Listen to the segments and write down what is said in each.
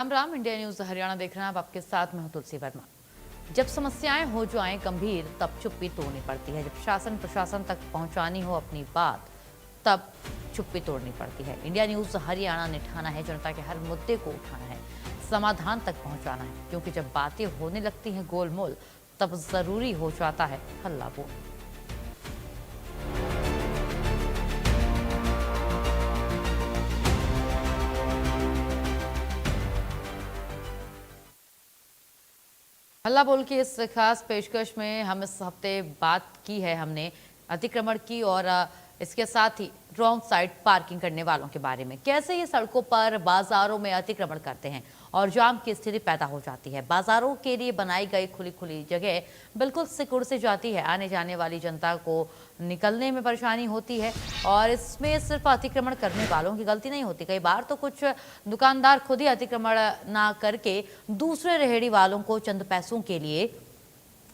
Ram Ram. India news Haryana देख रहे हैं आप। आपके साथ मैं हूं तुलसी वर्मा। जब समस्याएं हो जाएं गंभीर तब चुप्पी तोड़नी पड़ती है। जब शासन प्रशासन तक पहुंचानी हो अपनी बात तब चुप्पी तोड़नी पड़ती है। इंडिया न्यूज हरियाणा ने ठाना है जनता के हर मुद्दे को उठाना है, समाधान तक पहुंचाना है, क्योंकि जब बातें होने लगती हैं गोलमोल तब जरूरी हो जाता है हल्ला बोल। हल्ला बोल की इस खास पेशकश में हम इस हफ्ते बात की है हमने अतिक्रमण की और इसके साथ ही रॉन्ग साइड पार्किंग करने वालों के बारे में। कैसे ये सड़कों पर बाजारों में अतिक्रमण करते हैं और जाम की स्थिति पैदा हो जाती है। बाजारों के लिए बनाई गई खुली खुली जगह बिल्कुल सिकुड़ से जाती है। आने जाने वाली जनता को निकलने में परेशानी होती है और इसमें सिर्फ अतिक्रमण करने वालों की गलती नहीं होती। कई बार तो कुछ दुकानदार खुद ही अतिक्रमण ना करके दूसरे रेहड़ी वालों को चंद पैसों के लिए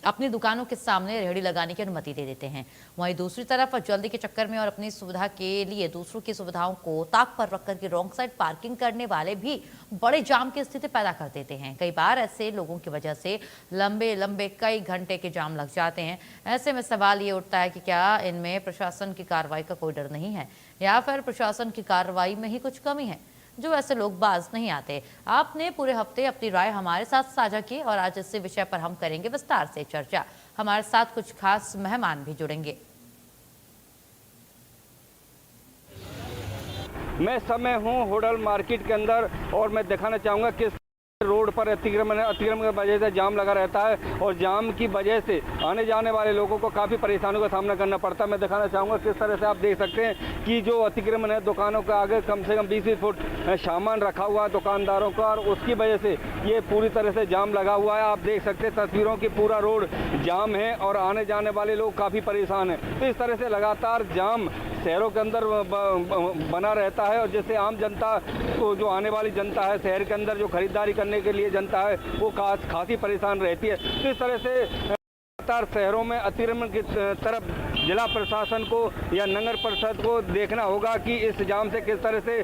अपनी दुकानों के सामने रेहड़ी लगाने की अनुमति दे देते हैं। वहीं दूसरी तरफ जल्दी के चक्कर में और अपनी सुविधा के लिए दूसरों की सुविधाओं को ताक पर रखकर के रॉन्ग साइड पार्किंग करने वाले भी बड़े जाम की स्थिति पैदा कर देते हैं। कई बार ऐसे लोगों की वजह से लंबे लंबे कई घंटे के जाम लग जाते हैं। ऐसे में सवाल ये उठता है कि क्या इनमें प्रशासन की कार्रवाई का कोई डर नहीं है या फिर प्रशासन की कार्रवाई में ही कुछ कमी है जो ऐसे लोग बाज नहीं आते। आपने पूरे हफ्ते अपनी राय हमारे साथ साझा की और आज इस विषय पर हम करेंगे विस्तार से चर्चा। हमारे साथ कुछ खास मेहमान भी जुड़ेंगे। मैं समय हूँ होटल मार्केट के अंदर और मैं दिखाना चाहूँगा किस रोड पर अतिक्रमण की वजह से जाम लगा रहता है और जाम की वजह से आने जाने वाले लोगों को काफ़ी परेशानियों का सामना करना पड़ता है। मैं दिखाना चाहूँगा किस तरह से आप देख सकते हैं कि जो अतिक्रमण है दुकानों के आगे कम से कम 20 फुट सामान रखा हुआ है दुकानदारों का और उसकी वजह से ये पूरी तरह से जाम लगा हुआ है। आप देख सकते हैं तस्वीरों की पूरा रोड जाम है और आने जाने वाले लोग काफ़ी परेशान हैं। तो इस तरह से लगातार जाम शहरों के अंदर बना रहता है और जैसे आम जनता को जो आने वाली जनता है शहर के अंदर जो खरीदारी करने के लिए जनता है वो खासी परेशान रहती है। तो इस तरह से लगातार शहरों में अतिक्रमण की तरफ जिला प्रशासन को या नगर परिषद को देखना होगा कि इस जाम से किस तरह से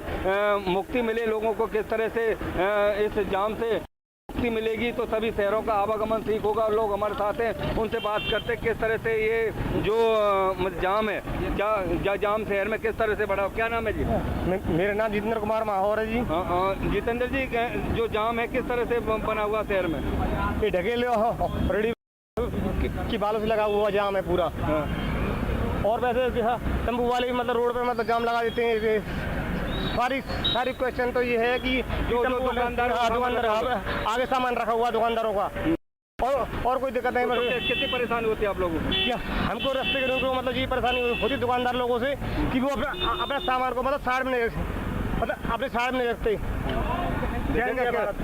मुक्ति मिले, लोगों को किस तरह से इस जाम से मुक्ति मिलेगी तो सभी शहरों का आवागमन ठीक होगा। और लोग हमारे साथ हैं, उनसे बात करते किस तरह से ये जो जाम है जाम शहर में किस तरह से बढ़ा। क्या नाम है जी? मेरा नाम जितेंद्र कुमार माहौर है जी। हाँ जितेंद्र जी, जो जाम है किस तरह से बना हुआ शहर में? ये ढकेले रेडी की बालों से लगा हुआ जाम है पूरा। और वैसे तंबू वाले भी मतलब रोड पे मतलब जाम लगा देते हैं। सारी क्वेश्चन तो ये है कि जो दुकानदार आगे सामान रखा हुआ दुकानदारों का और कोई दिक्कत नहीं। मतलब कितनी परेशानी होती है आप लोगों को? हमको रास्ते के लोगों को मतलब ये परेशानी होती है दुकानदार लोगों से कि वो अपना सामान को मतलब साइड में मतलब अपने साइड में नहीं रखते।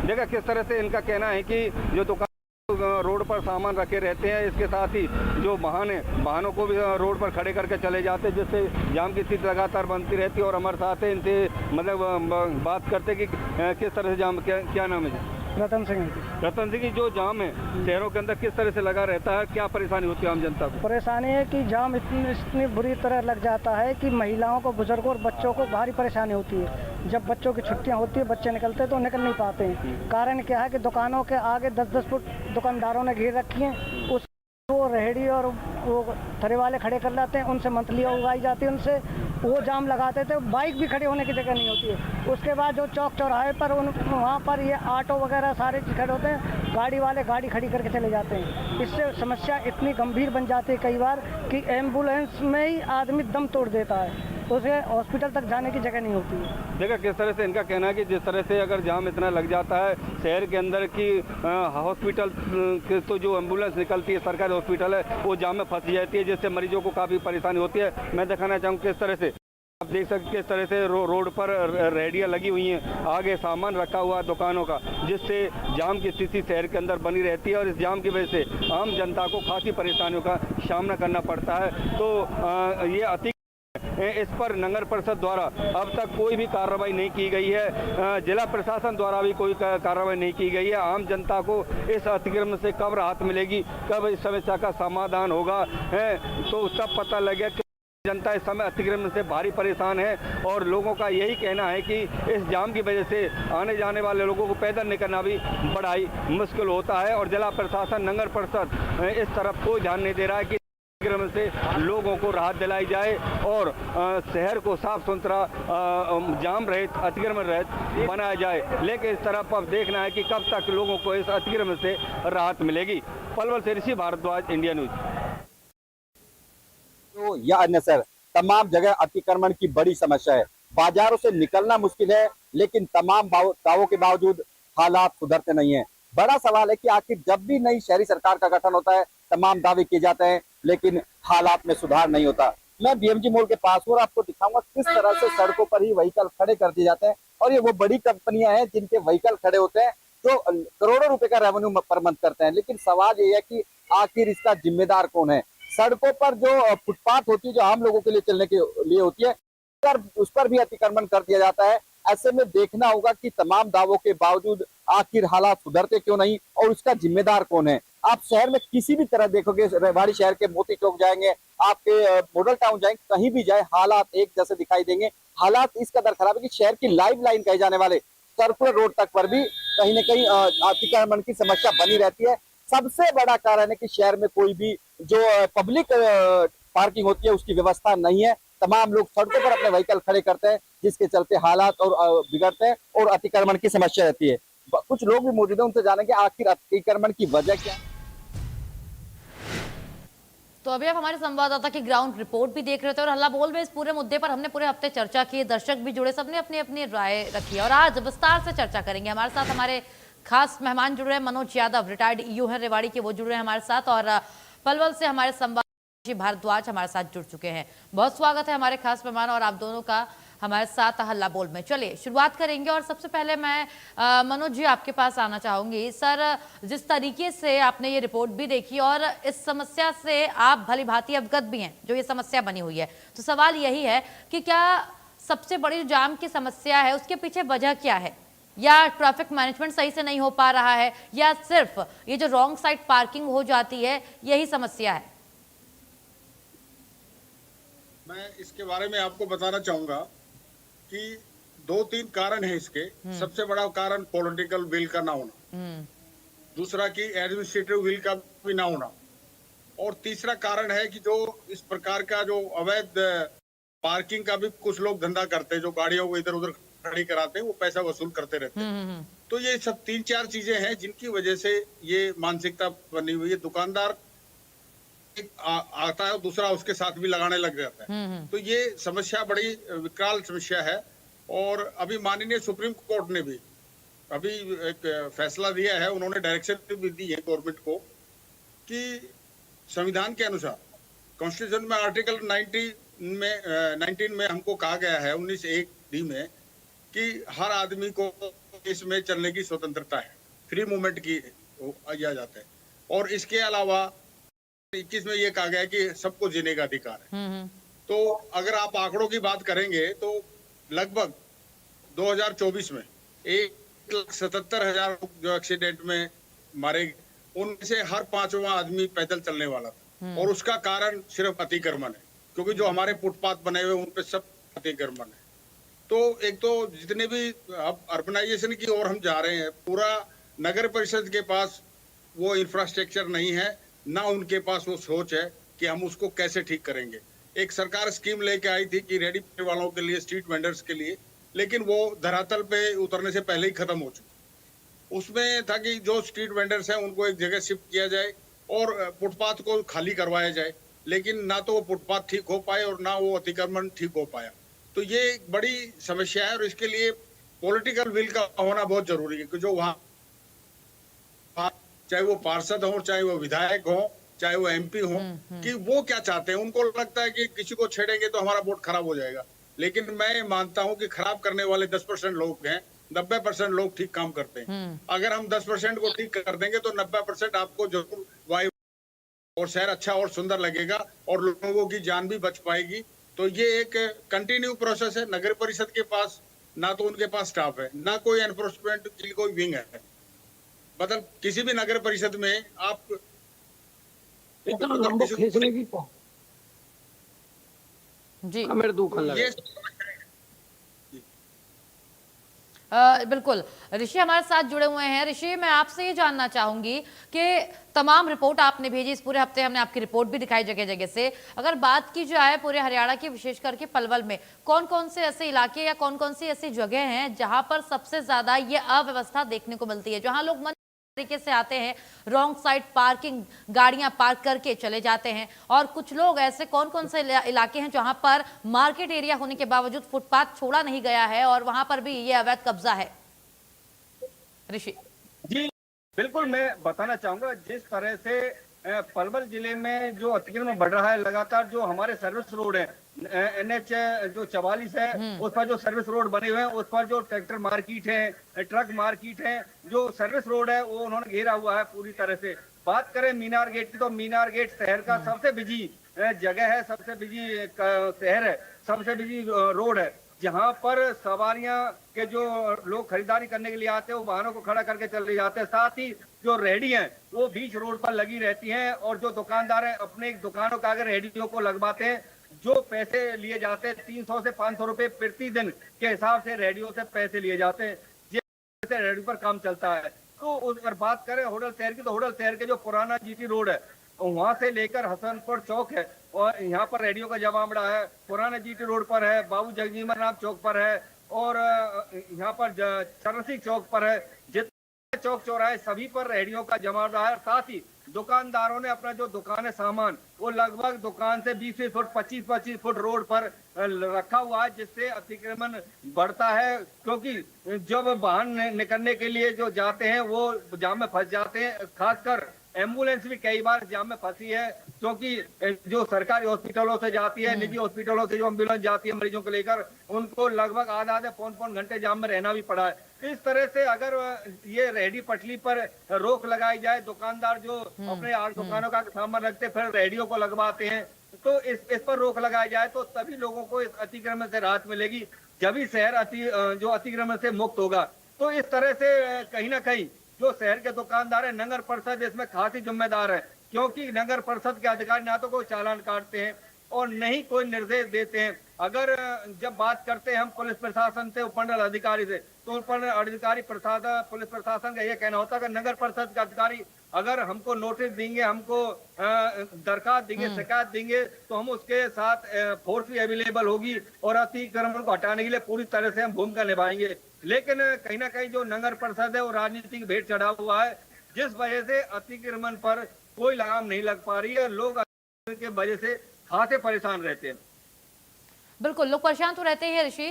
देखा किस तरह से इनका कहना है कि जो दुकान रोड पर सामान रखे रहते हैं, इसके साथ ही जो वाहनों को भी रोड पर खड़े करके चले जाते हैं, जिससे जाम की स्थिति लगातार बनती रहती है। और हमारे साथ है, इनसे मतलब बात करते कि किस तरह से जाम क्या नाम है जी? रतन सिंह की जो जाम है शहरों के अंदर किस तरह से लगा रहता है, क्या परेशानी होती है आम जनता को? परेशानी है कि जाम इतनी बुरी तरह लग जाता है कि महिलाओं को, बुजुर्गों और बच्चों को भारी परेशानी होती है। जब बच्चों की छुट्टियां होती है, बच्चे निकलते हैं तो निकल नहीं पाते हैं। कारण क्या है कि दुकानों के आगे 10-10 फुट दुकानदारों ने घेर रखी है। उस वो रेहड़ी और वो ठेले वाले खड़े कर लाते हैं, उनसे मंथलियाँ उगाई जाती है, उनसे वो जाम लगाते थे। बाइक भी खड़े होने की जगह नहीं होती है। उसके बाद जो चौक चौराहे पर वहाँ पर ये ऑटो वगैरह सारे खड़े होते हैं, गाड़ी वाले गाड़ी खड़ी करके चले जाते हैं। इससे समस्या इतनी गंभीर बन जाती है कई बार कि एम्बुलेंस में ही आदमी दम तोड़ देता है, उसे हॉस्पिटल तक जाने की जगह नहीं होती है। देखा किस तरह से इनका कहना है कि जिस तरह से अगर जाम इतना लग जाता है शहर के अंदर की हॉस्पिटल तो जो एम्बुलेंस निकलती है सरकारी हॉस्पिटल है वो जाम में फंस जाती है, जिससे मरीजों को काफ़ी परेशानी होती है। मैं दिखाना चाहूँ किस तरह से आप देख सकते किस तरह से रोड पर रेहड़ियाँ लगी हुई हैं, आगे सामान रखा हुआ है दुकानों का, जिससे जाम की स्थिति शहर के अंदर बनी रहती है और इस जाम की वजह से आम जनता को खासी परेशानियों का सामना करना पड़ता है। तो ये इस पर नगर परिषद द्वारा अब तक कोई भी कार्रवाई नहीं की गई है, जिला प्रशासन द्वारा भी कोई कार्रवाई नहीं की गई है। आम जनता को इस अतिक्रमण से कब राहत मिलेगी, कब इस समस्या का समाधान होगा तो तब पता लगेगा कि जनता इस समय अतिक्रमण से भारी परेशान है और लोगों का यही कहना है कि इस जाम की वजह से आने जाने वाले लोगों को पैदल निकलना भी बड़ा ही मुश्किल होता है और जिला प्रशासन, नगर परिषद इस तरफ कोई ध्यान नहीं दे रहा है कि अतिक्रमण से लोगों को राहत दिलाई जाए और शहर को साफ सुथरा, जाम रहित, अतिक्रमण रहित बनाया जाए। लेकिन इस तरफ अब देखना है कि कब तक लोगों को इस अतिक्रमण से राहत मिलेगी। पलवल से ऋषि भारद्वाज, इंडिया न्यूज। तो या अन्य सर, तमाम जगह अतिक्रमण की बड़ी समस्या है। बाजारों से निकलना मुश्किल है, लेकिन तमाम दावों के बावजूद हालात सुधरते नहीं है। बड़ा सवाल है कि आखिर जब भी नई शहरी सरकार का गठन होता है, तमाम दावे किए जाते हैं, लेकिन हालात में सुधार नहीं होता। मैं बीएमजी मॉल के पास हूँ और आपको दिखाऊंगा किस तरह से सड़कों पर ही व्हीकल खड़े कर दिए जाते हैं। और ये वो बड़ी कंपनियां हैं जिनके व्हीकल खड़े होते हैं, जो करोड़ों रुपए का रेवेन्यू पर मंथ करते हैं। लेकिन सवाल ये है कि आखिर इसका जिम्मेदार कौन है? सड़कों पर जो फुटपाथ होती है, जो आम लोगों के लिए चलने के लिए होती है, उस पर भी अतिक्रमण कर दिया जाता है। ऐसे में देखना होगा कि तमाम दावों के बावजूद आखिर हालात सुधरते क्यों नहीं और उसका जिम्मेदार कौन है। आप शहर में किसी भी तरह देखोगे, रेवाड़ी शहर के मोती चौक जाएंगे, आपके मॉडल टाउन जाएंगे, कहीं भी जाए हालात एक जैसे दिखाई देंगे। हालात इस कदर खराब है कि शहर की लाइफ लाइन कहे जाने वाले सर्कुलर रोड तक पर भी कहीं न कहीं अतिक्रमण की समस्या बनी रहती है। सबसे बड़ा कारण है कि शहर में कोई भी जो पब्लिक पार्किंग होती है उसकी व्यवस्था नहीं है। तमाम लोग सड़कों पर अपने व्हीकल खड़े करते हैं, जिसके चलते हालात और बिगड़ते हैं और अतिक्रमण की समस्या रहती है। कुछ लोग भी मौजूद हैं, उनसे जानेंगे आखिर अतिक्रमण की वजह क्या है। तो अभी आप हमारे संवाददाता की ग्राउंड रिपोर्ट भी देख रहे थे और हल्ला बोल में इस पूरे मुद्दे पर हमने पूरे हफ्ते चर्चा की, दर्शक भी जुड़े, सबने अपनी अपनी राय रखी है और आज विस्तार से चर्चा करेंगे। हमारे साथ हमारे खास मेहमान जुड़ रहे हैं, मनोज यादव, रिटायर्ड ईओ हैं रेवाड़ी के, वो जुड़ रहे हैं हमारे साथ, और पलवल से हमारे संवाददाता भारद्वाज हमारे साथ जुड़ चुके हैं। बहुत स्वागत है हमारे खास मेहमान और आप दोनों का हमारे साथ हल्ला बोल में। चलिए शुरुआत करेंगे और सबसे पहले मैं मनोज जी आपके पास आना चाहूंगी। सर, जिस तरीके से आपने ये रिपोर्ट भी देखी और इस समस्या से आप भली भांति अवगत भी हैं, जो ये समस्या बनी हुई है, तो सवाल यही है कि क्या सबसे बड़ी जाम की समस्या है, उसके पीछे वजह क्या है? या ट्रैफिक मैनेजमेंट सही से नहीं हो पा रहा है, या सिर्फ ये जो रॉन्ग साइड पार्किंग हो जाती है यही समस्या है? मैं इसके बारे में आपको बताना चाहूंगा कि 2-3 कारण है इसके। सबसे बड़ा कारण पॉलिटिकल विल का ना होना, दूसरा कि एडमिनिस्ट्रेटिव विल का भी ना होना, और तीसरा कारण है कि जो इस प्रकार का जो अवैध पार्किंग का भी कुछ लोग धंधा करते हैं, जो गाड़ियों को इधर उधर खड़ी कराते हैं, वो पैसा वसूल करते रहते हैं। तो ये सब 3-4 चीजें हैं जिनकी वजह से ये मानसिकता बनी हुई है। दुकानदार आता है, दूसरा उसके साथ भी लगाने लग जाता है। तो ये समस्या बड़ी विकराल समस्या है। और अभी माननीय सुप्रीम कोर्ट ने भी अभी एक फैसला दिया है, उन्होंने डायरेक्शन भी दी है गवर्नमेंट को कि संविधान के अनुसार, कॉन्स्टिट्यूशन में आर्टिकल 19 में हमको कहा गया है, 19(1)(d) में, कि हर आदमी को इसमें चलने की स्वतंत्रता है, फ्री मूवमेंट की किया जाता है। और इसके अलावा 21 में ये कहा गया है कि सबको जीने का अधिकार है। तो अगर आप आंकड़ों की बात करेंगे तो लगभग 2024 में 1,77,000 जो एक्सीडेंट में मारे, उनमें से हर 5वां आदमी पैदल चलने वाला था। और उसका कारण सिर्फ अतिक्रमण है, क्योंकि जो हमारे फुटपाथ बने हुए उन पे सब अतिक्रमण है। तो एक तो जितने भी अब अर्बनाइजेशन की ओर हम जा रहे हैं, पूरा नगर परिषद के पास वो इंफ्रास्ट्रक्चर नहीं है, ना उनके पास वो सोच है कि हम उसको कैसे ठीक करेंगे। एक सरकार स्कीम लेके आई थी कि रेडी वालों के लिए, स्ट्रीट वेंडर्स के लिए, लेकिन वो धरातल पे उतरने से पहले ही खत्म हो चुकी। उसमें था कि जो स्ट्रीट वेंडर्स हैं उनको एक जगह शिफ्ट किया जाए और फुटपाथ को खाली करवाया जाए, लेकिन ना तो वो फुटपाथ ठीक हो पाए और ना वो अतिक्रमण ठीक हो पाया। तो ये एक बड़ी समस्या है और इसके लिए पॉलिटिकल विल का होना बहुत जरूरी है कि जो वहाँ, चाहे वो पार्षद हो, चाहे वो विधायक हो, चाहे वो एमपी हो, कि वो क्या चाहते हैं। उनको लगता है कि किसी को छेड़ेंगे तो हमारा वोट खराब हो जाएगा, लेकिन मैं मानता हूं कि खराब करने वाले 10% लोग हैं, 90% लोग ठीक काम करते हैं। अगर हम 10% को ठीक कर देंगे तो 90% आपको जरूर वायु और शहर अच्छा और सुंदर लगेगा और लोगों की जान भी बच पाएगी। तो ये एक कंटिन्यू प्रोसेस है। नगर परिषद के पास ना तो उनके पास स्टाफ है, ना कोई एनफोर्समेंट की कोई विंग है। मतलब किसी भी नगर परिषद में आप जी मेरे दुकान लगा ये बिल्कुल। ऋषि हमारे साथ जुड़े हुए हैं। ऋषि, मैं आपसे ये जानना चाहूंगी कि तमाम रिपोर्ट आपने भेजी, इस पूरे हफ्ते हमने आपकी रिपोर्ट भी दिखाई जगह जगह से। अगर बात की जाए पूरे हरियाणा की, विशेष करके पलवल में, कौन कौन से ऐसे इलाके या कौन कौन सी ऐसी जगह हैं जहां पर सबसे ज्यादा ये अव्यवस्था देखने को मिलती है, जहां लोग तरीके से आते हैं, रॉन्ग साइड पार्किंग गाड़ियां पार्क करके चले जाते हैं, और कुछ लोग ऐसे कौन कौन से इलाके हैं जहां पर मार्केट एरिया होने के बावजूद फुटपाथ छोड़ा नहीं गया है और वहां पर भी ये अवैध कब्जा है? ऋषि जी बिल्कुल, मैं बताना चाहूंगा जिस तरह से पलवल जिले में जो अतिक्रमण बढ़ रहा है लगातार, जो हमारे सर्विस रोड है NH जो 44 है, उस पर जो सर्विस रोड बने हुए हैं, उस पर जो ट्रैक्टर मार्केट है, ट्रक मार्केट है, जो सर्विस रोड है वो उन्होंने घेरा हुआ है पूरी तरह से। बात करें मीनार गेट की, तो मीनार गेट शहर का सबसे बिजी जगह है, सबसे बिजी शहर है, सबसे बिजी रोड है, जहां पर सवारियां के जो लोग खरीदारी करने के लिए आते हैं वो वाहनों को खड़ा करके चले जाते हैं। साथ ही जो रेहड़ी हैं वो बीच रोड पर लगी रहती हैं, और जो दुकानदार हैं अपने दुकानों के आगे रेहड़ियों को लगवाते हैं। जो पैसे लिए जाते हैं 300 से 500 रुपए प्रति दिन के हिसाब से रेहड़ियों से पैसे लिए जाते हैं, जिससे रेहड़ी पर काम चलता है। तो उस पर बात करें होटल शहर की, तो होटल शहर के जो पुराना GT रोड है वहां से लेकर हसनपुर चौक है, और यहाँ पर रेडियो का जमावड़ा है, पुराना GT रोड पर है, बाबू जगजीवन राम चौक पर है, और यहाँ पर चरण सिंह चौक पर है, जितने चौक चौराहे सभी पर रेडियो का जमावड़ा है। साथ ही दुकानदारों ने अपना जो दुकान है सामान वो लगभग दुकान से 20 फुट 25 फुट रोड पर रखा हुआ है, जिससे अतिक्रमण बढ़ता है। क्योंकि जब वाहन निकलने के लिए जो जाते हैं वो जाम में फंस जाते हैं, खासकर एम्बुलेंस भी कई बार जाम में फंसी है, क्योंकि जो सरकारी हॉस्पिटलों से जाती है, निजी हॉस्पिटलों से जो एम्बुलेंस जाती है मरीजों को लेकर, उनको लगभग आधे पौन घंटे जाम में रहना भी पड़ा है। इस तरह से अगर ये रेहड़ी पटरी पर रोक लगाई जाए, दुकानदार जो अपने आठ दुकानों का सामान रखते फिर रेहड़ियों को लगवाते हैं, तो इस पर रोक लगाई जाए तो तभी लोगों को इस अतिक्रमण से राहत मिलेगी, जब ही शहर जो अतिक्रमण से मुक्त होगा। तो इस तरह से कहीं ना कहीं जो शहर के दुकानदार है, नगर परिषद इसमें खासी जिम्मेदार है, क्योंकि नगर परिषद के अधिकारी ना तो कोई चालान काटते हैं और नहीं कोई निर्देश देते हैं। अगर जब बात करते हैं हम पुलिस प्रशासन से, उपमंडल अधिकारी से, तो उपमंडल अधिकारी पुलिस प्रशासन का यह कहना होता है कि नगर परिषद के अधिकारी अगर हमको नोटिस देंगे, हमको दरखास्त देंगे, शिकायत देंगे, तो हम उसके साथ फोर्स भी अवेलेबल होगी और अतिक्रमण को हटाने के लिए पूरी तरह से हम भूमिका निभाएंगे। लेकिन कहीं ना कहीं जो नगर परिषद है वो राजनीतिक भेंट चढ़ा हुआ है, जिस वजह से अतिक्रमण पर कोई लगाम नहीं लग पा रही है। लोग के वजह से खासे परेशान रहते हैं। बिल्कुल, लोग परेशान तो रहते हैं ऋषि।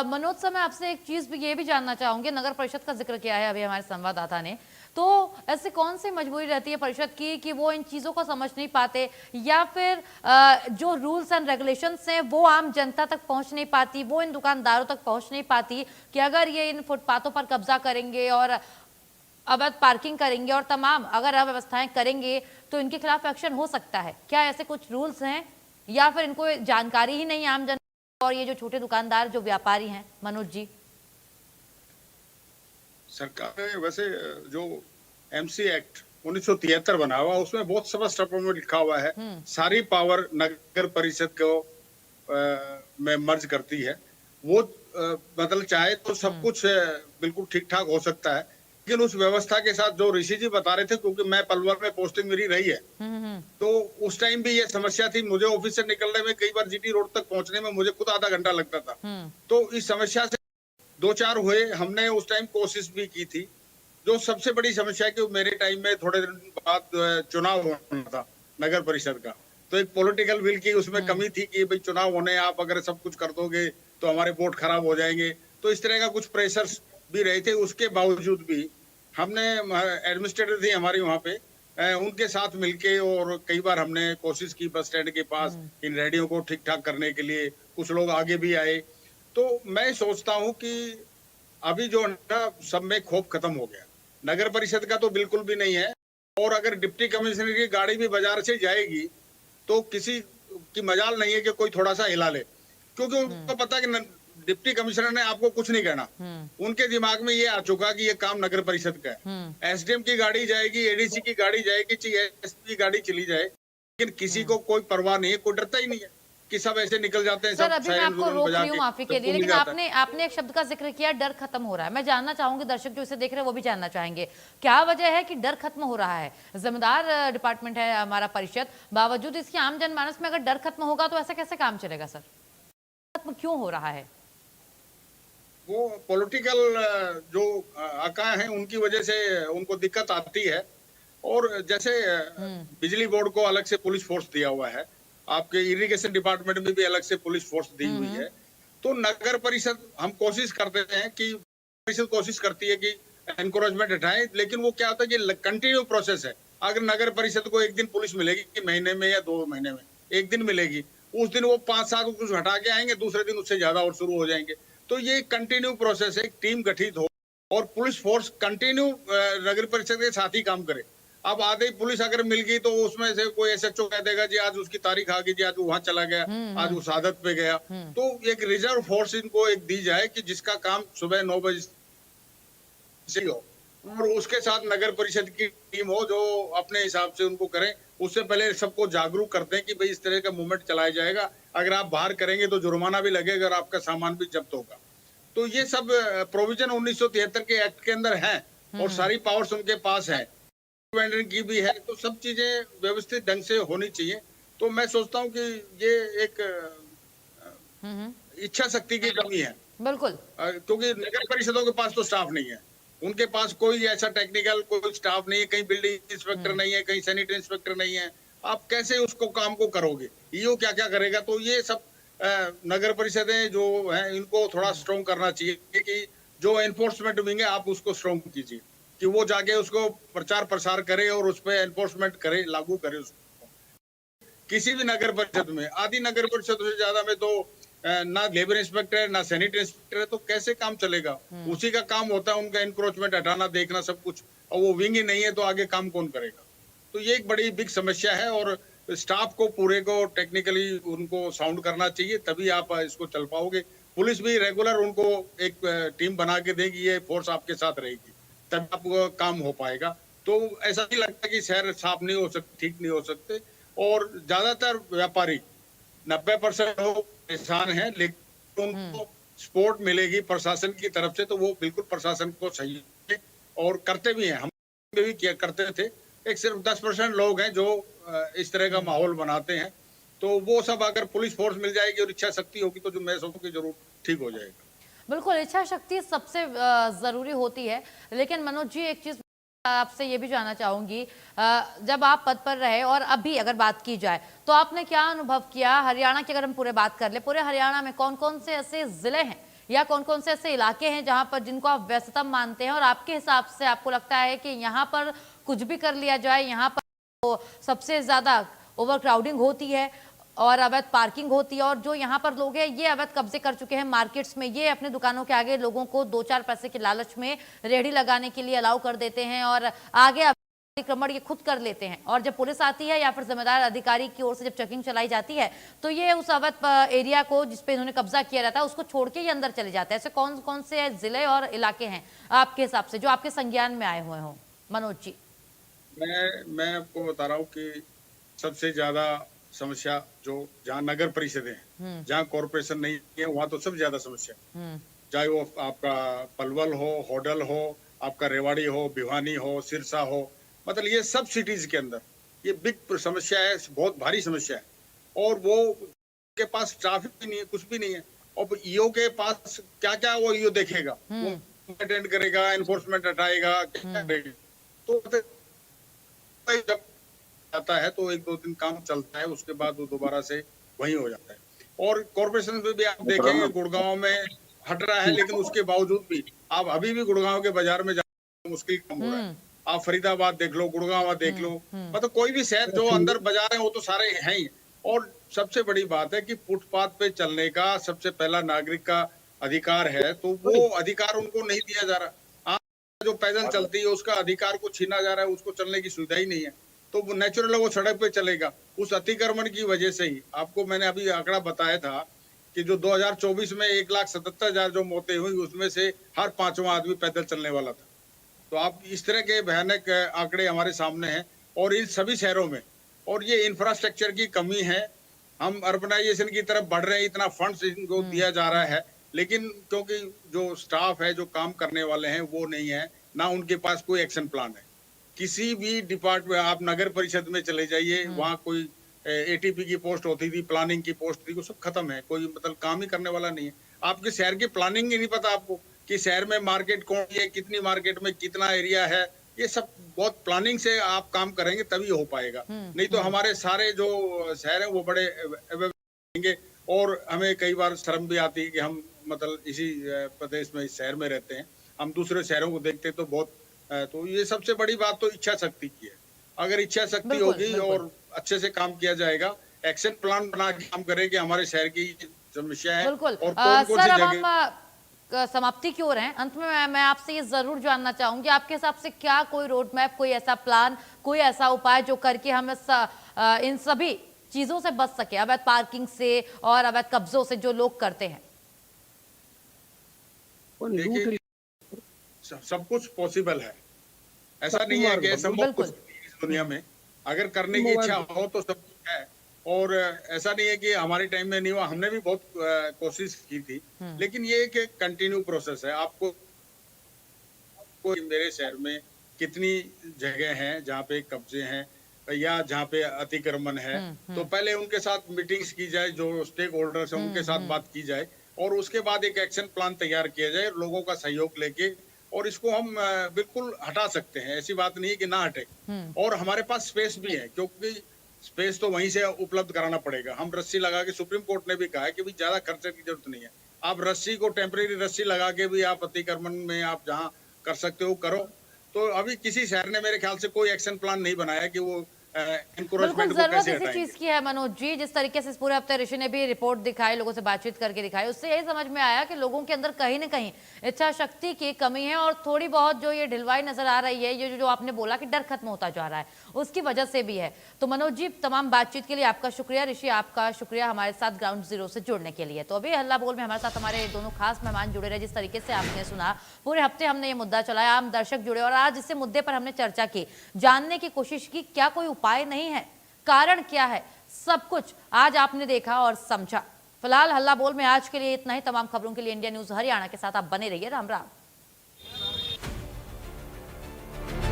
मनोज सर, मैं आपसे एक चीज भी ये भी जानना चाहूंगी, नगर परिषद का जिक्र किया है अभी हमारे संवाददाता ने, तो ऐसे कौन सी मजबूरी रहती है परिषद की कि वो इन चीजों को समझ नहीं पाते, या फिर जो रूल्स एंड रेगुलेशंस हैं वो आम जनता तक पहुंच नहीं पाती, वो इन दुकानदारों तक पहुंच नहीं पाती कि अगर ये इन फुटपाथों पर कब्जा करेंगे और अवैध पार्किंग करेंगे और तमाम अगर अव्यवस्थाएं करेंगे तो इनके खिलाफ एक्शन हो सकता है? क्या ऐसे कुछ रूल्स हैं, या फिर इनको जानकारी ही नहीं आम जनता और ये जो छोटे दुकानदार जो व्यापारी हैं? मनोज जी। सरकार ने वैसे जो MC एक्ट 1973 बना हुआ, उसमें बहुत स्पष्ट में लिखा हुआ है सारी पावर नगर परिषद को में मर्ज करती है। वो मतलब चाहे तो सब कुछ बिल्कुल ठीक ठाक हो सकता है, लेकिन उस व्यवस्था के साथ जो ऋषि जी बता रहे थे, क्योंकि मैं पलवल में पोस्टिंग मेरी रही है, तो उस टाइम भी ये समस्या थी। मुझे ऑफिस से निकलने में कई बार GT रोड तक पहुंचने में मुझे खुद आधा घंटा लगता था। तो इस समस्या से 2-4 हुए, हमने उस टाइम कोशिश भी की थी। जो सबसे बड़ी समस्या है कि मेरे टाइम में थोड़े दिन बाद चुनाव होना था नगर परिषद का, तो एक पॉलिटिकल विल की उसमें कमी थी कि भाई चुनाव होने, आप अगर सब कुछ कर दोगे तो हमारे वोट खराब हो जाएंगे। तो इस तरह का कुछ प्रेशर्स भी रहे थे। उसके बावजूद भी हमने, एडमिनिस्ट्रेटर थी हमारी वहाँ पे, उनके साथ मिलके और कई बार हमने कोशिश की बस स्टैंड के पास इन रेडियो को ठीक ठाक करने के लिए। कुछ लोग आगे भी आए। तो मैं सोचता हूँ कि अभी जो ना सब में खौफ खत्म हो गया। नगर परिषद का तो बिल्कुल भी नहीं है, और अगर डिप्टी कमिश्नर की गाड़ी भी बाजार से जाएगी तो किसी की मजाल नहीं है कि कोई थोड़ा सा हिला ले, क्योंकि उनको पता है कि डिप्टी कमिश्नर ने आपको कुछ नहीं कहना। उनके दिमाग में ये आ चुका कि ये काम नगर परिषद का है। SDM की गाड़ी जाएगी, ADC की गाड़ी जाएगी, चाहे SP की गाड़ी चली जाए, लेकिन किसी को कोई परवाह नहीं है, कोई डरता ही नहीं है कि सब ऐसे निकल जाते हैं, सर सब अभी मैं सायरन आपको जुर्न रोक बजा रही हूँ के माफी के सबको लिए, मिल लेकिन जाता है। आपने एक शब्द का जिक्र किया, डर खत्म हो रहा है। मैं जानना चाहूंगी, दर्शक जो इसे देख रहे हैं वो भी जानना चाहेंगे, क्या वजह है कि डर खत्म हो रहा है? जिम्मेदार डिपार्टमेंट है हमारा परिषद, बावजूद इसकी आम जनमानस में अगर डर खत्म होगा तो ऐसा कैसे काम चलेगा सर? खत्म क्यों हो रहा है? वो पॉलिटिकल जो आकाएं हैं उनकी वजह से उनको दिक्कत आती है। और जैसे बिजली बोर्ड को अलग से पुलिस फोर्स दिया हुआ है, आपके इरिगेशन डिपार्टमेंट में भी अलग से पुलिस फोर्स दी हुई है, तो नगर परिषद हम कोशिश करते हैं कि परिषद कोशिश करती है कि एनकरेजमेंट हटाएं, लेकिन वो क्या होता है कि कंटिन्यू प्रोसेस है। अगर नगर परिषद को एक दिन पुलिस मिलेगी कि महीने में या 2 महीने में एक दिन मिलेगी, उस दिन वो 5-7 कुछ हटा के आएंगे, दूसरे दिन उससे ज्यादा और शुरू हो जाएंगे। तो ये कंटिन्यू प्रोसेस है, एक टीम गठित हो और पुलिस फोर्स कंटिन्यू नगर परिषद के साथ ही काम करे। अब आधे पुलिस अगर मिल गई तो उसमें से कोई एसएचओ कह देगा जी आज उसकी तारीख आ गई, जी आज वो वहां चला गया, आज उस आदत पे गया। तो एक रिजर्व फोर्स इनको एक दी जाए कि जिसका काम सुबह 9 बजे से हो, और उसके साथ नगर परिषद की टीम हो जो अपने हिसाब से उनको करें। उससे पहले सबको जागरूक करते हैं कि भाई इस तरह का मूवमेंट चलाया जाएगा, अगर आप बाहर करेंगे तो जुर्माना भी लगेगा और आपका सामान भी जब्त होगा। तो ये सब प्रोविजन 1973 के एक्ट के अंदर है और सारी पावर्स उनके पास है, वेंडर की भी है, तो सब चीजें व्यवस्थित ढंग से होनी चाहिए। तो मैं सोचता हूँ कि ये एक इच्छा शक्ति की कमी है, बिल्कुल। क्योंकि नगर परिषदों के पास तो स्टाफ नहीं है, उनके पास कोई ऐसा टेक्निकल कोई स्टाफ नहीं है, कहीं बिल्डिंग इंस्पेक्टर नहीं है, कहीं सैनिटरी इंस्पेक्टर नहीं है, आप कैसे उसको काम को करोगे? ईओ क्या क्या करेगा? तो ये सब नगर परिषदें जो हैं इनको थोड़ा स्ट्रॉन्ग करना चाहिए कि जो एनफोर्समेंट विंग है आप उसको स्ट्रॉन्ग कीजिए कि वो जाके उसको प्रचार प्रसार करे और उस पर एनफोर्समेंट करे, लागू करे उसको। किसी भी नगर परिषद में, आधी नगर परिषद से ज्यादा में तो ना लेबर इंस्पेक्टर है ना सैनिटरी इंस्पेक्टर है, तो कैसे काम चलेगा? उसी का काम होता है उनका एनक्रोचमेंट हटाना, देखना सब कुछ, और वो विंग ही नहीं है तो आगे काम कौन करेगा? तो ये एक बड़ी बिग समस्या है और स्टाफ को पूरे को टेक्निकली उनको साउंड करना चाहिए, तभी आप इसको चल पाओगे। पुलिस भी रेगुलर उनको एक टीम बना के देगी, ये फोर्स आपके साथ रहेगी, तब आपको काम हो पाएगा। तो ऐसा नहीं लगता कि शहर साफ नहीं हो सकते, ठीक नहीं हो सकते। और ज्यादातर व्यापारी 90% लोग परेशान हैं, लेकिन उनको सपोर्ट मिलेगी प्रशासन की तरफ से तो वो बिल्कुल प्रशासन को सही है और करते भी हैं। हम भी किया करते थे। एक सिर्फ 10% लोग हैं जो इस तरह का माहौल बनाते हैं, तो वो सब अगर पुलिस फोर्स मिल जाएगी और इच्छा शक्ति होगी तो जो मैं सोचूं कि जरूर ठीक हो जाएगा। बिल्कुल, इच्छा शक्ति सबसे जरूरी होती है। लेकिन मनोज जी, एक चीज आपसे ये भी जानना चाहूंगी, जब आप पद पर रहे और अभी अगर बात की जाए तो आपने क्या अनुभव किया? हरियाणा की अगर हम पूरे बात कर ले, पूरे हरियाणा में कौन कौन से ऐसे जिले हैं या कौन कौन से ऐसे इलाके हैं जहां पर जिनको आप व्यस्ततम मानते हैं और आपके हिसाब से आपको लगता है कि यहाँ पर कुछ भी कर लिया जाए, यहाँ पर तो सबसे ज्यादा ओवर क्राउडिंग होती है और अवैध पार्किंग होती है, और जो यहाँ पर लोग हैं ये अवैध कब्जे कर चुके हैं मार्केट्स में, ये अपने दुकानों के आगे लोगों को 2-4 पैसे के लालच में रेहड़ी लगाने के लिए अलाउ कर देते हैं और आगे अतिक्रमण ये खुद कर लेते हैं, और जब पुलिस आती है या फिर जिम्मेदार अधिकारी की ओर से जब चेकिंग चलाई जाती है तो ये उस अवैध एरिया को जिसपे इन्होंने कब्जा किया रहता है उसको छोड़ के ही अंदर चले जाते हैं। ऐसे कौन कौन से जिले और इलाके हैं आपके हिसाब से जो आपके संज्ञान में आए हुए हों, मनोज जी? मैं आपको बता रहा हूँ कि सबसे ज्यादा समस्या जो जहाँ नगर परिषद है, जहाँ कॉरपोरेशन नहीं है, वहाँ तो सबसे ज्यादा समस्या, चाहे वो आपका पलवल हो, होडल हो, आपका रेवाड़ी हो, भिवानी हो, सिरसा हो, मतलब ये सब सिटीज के अंदर ये बिग समस्या है, बहुत भारी समस्या है। और वो के पास स्टाफ भी नहीं है, कुछ भी नहीं है, और ईओ के पास क्या क्या वो ईओ देखेगा, वो अटेंड करेगा, एनफोर्समेंट हटाएगा, क्या करेगा? तो जब आता है तो 1-2 दिन काम चलता है, उसके बाद वो दोबारा से वही हो जाता है। और कॉर्पोरेशन में भी आप देखेंगे गुड़गांव में हट रहा है, लेकिन उसके बावजूद भी आप अभी भी गुड़गांव के बाजार में जाना मुश्किल कम हो रहा है। आप फरीदाबाद देख लो, गुड़गांव देख लो, मतलब कोई भी शहर जो अंदर बाजार है वो तो सारे हैं ही। और सबसे बड़ी बात है कि फुटपाथ पे चलने का सबसे पहला नागरिक का अधिकार है, तो वो अधिकार उनको नहीं दिया जा रहा। जो पैदल चलती है उसका अधिकार को छीना जा रहा है, उसको चलने की सुविधा ही नहीं है, तो नेचुरल वो सड़क पे चलेगा। उस अतिक्रमण की वजह से ही आपको मैंने अभी आंकड़ा बताया था कि जो 2024 में 1,77,000 जो मौतें हुई उसमें से हर 5वां आदमी पैदल चलने वाला था। तो आप इस तरह के भयानक आंकड़े हमारे सामने हैं और इन सभी शहरों में, और ये इंफ्रास्ट्रक्चर की कमी है। हम अर्बनाइजेशन की तरफ बढ़ रहे हैं, इतना फंड्स इनको दिया जा रहा है, लेकिन क्योंकि जो स्टाफ है, जो काम करने वाले हैं वो नहीं है, ना उनके पास कोई एक्शन प्लान है। किसी भी डिपार्टमेंट, आप नगर परिषद में चले जाइए, वहाँ कोई एटीपी की पोस्ट होती थी, प्लानिंग की पोस्ट थी, वो सब खत्म है, कोई मतलब काम ही करने वाला नहीं है। आपके शहर की प्लानिंग ही नहीं पता आपको कि शहर में मार्केट कौन सी है, कितनी मार्केट में कितना एरिया है, ये सब बहुत प्लानिंग से आप काम करेंगे तभी हो पाएगा। नहीं तो हमारे सारे जो शहर है वो बड़े होंगे, और हमें कई बार शर्म भी आती है कि हम मतलब इसी प्रदेश में, इस शहर में रहते हैं, हम दूसरे शहरों को देखते हैं तो बहुत तो ये सबसे बड़ी बात तो इच्छा शक्ति की है। अगर इच्छा शक्ति बिल्कुल, होगी बिल्कुल। और अच्छे से काम किया जाएगा, एक्शन प्लान बना के काम करें कि हमारे शहर की समस्या है बिल्कुल। और कौन कौन सर, सी अब जगह। हम समाप्ति की ओर हैं। अंत में मैं आपसे ये जरूर जानना चाहूंगी, आपके हिसाब से क्या कोई रोड मैप, कोई ऐसा प्लान, कोई ऐसा उपाय जो करके हम इन सभी चीजों से बच सके, अवैध पार्किंग से और अवैध कब्जों से जो लोग करते हैं? देखिए, सब कुछ पॉसिबल है, ऐसा नहीं है कि असंभव बिल्कुल। कुछ नहीं है इस दुनिया में। अगर करने की इच्छा हो तो सब कुछ है, और ऐसा नहीं है कि हमारे टाइम में नहीं हुआ, हमने भी बहुत कोशिश की थी, लेकिन ये एक कंटिन्यू प्रोसेस है। आपको मेरे शहर में कितनी जगह हैं जहाँ पे कब्जे हैं या जहाँ पे अतिक्रमण है, तो पहले उनके साथ मीटिंग्स की जाए, जो स्टेक होल्डर्स हैं उनके साथ बात की जाए, और उसके बाद एक एक्शन प्लान तैयार किया जाए लोगों का सहयोग लेके, और इसको हम बिल्कुल हटा सकते हैं। ऐसी बात नहीं है कि ना हटे, और हमारे पास स्पेस भी है, क्योंकि स्पेस तो वहीं से उपलब्ध कराना पड़ेगा। हम रस्सी लगा के, सुप्रीम कोर्ट ने भी कहा है कि भाई ज्यादा खर्चे की जरूरत नहीं है, आप रस्सी को, टेम्परेरी रस्सी लगा के भी आप अतिक्रमण में आप जहाँ कर सकते हो करो। तो अभी किसी शहर ने मेरे ख्याल से कोई एक्शन प्लान नहीं बनाया कि वो बिल्कुल, एनक्रोचमेंट को जरूरत कैसे इसी हटाएंगे। चीज की है मनोज जी। जिस तरीके से इस पूरे हफ्ते ऋषि ने भी रिपोर्ट दिखाई, लोगों से बातचीत करके दिखाई, उससे यही समझ में आया कि लोगों के अंदर कहीं ना कहीं इच्छा शक्ति की कमी है, और थोड़ी बहुत जो ये ढिलवाई नजर आ रही है, ये जो आपने बोला कि डर खत्म होता जा रहा है, उसकी वजह से भी है। तो मनोज जी, तमाम बातचीत के लिए आपका शुक्रिया। ऋषि, आपका शुक्रिया हमारे साथ ग्राउंड जीरो से जुड़ने के लिए। तो अभी हल्ला बोल में हमारे साथ हमारे दोनों खास मेहमान जुड़े रहे। जिस तरीके से आपने सुना, पूरे हफ्ते हमने ये मुद्दा चलाया, आम दर्शक जुड़े, और आज इस मुद्दे पर हमने चर्चा की, जानने की कोशिश की क्या कोई उपाय नहीं है, कारण क्या है, सब कुछ आज आपने देखा और समझा। फिलहाल हल्ला बोल में आज के लिए इतना ही। तमाम खबरों के लिए इंडिया न्यूज हरियाणा के साथ आप बने रहिए। राम राम।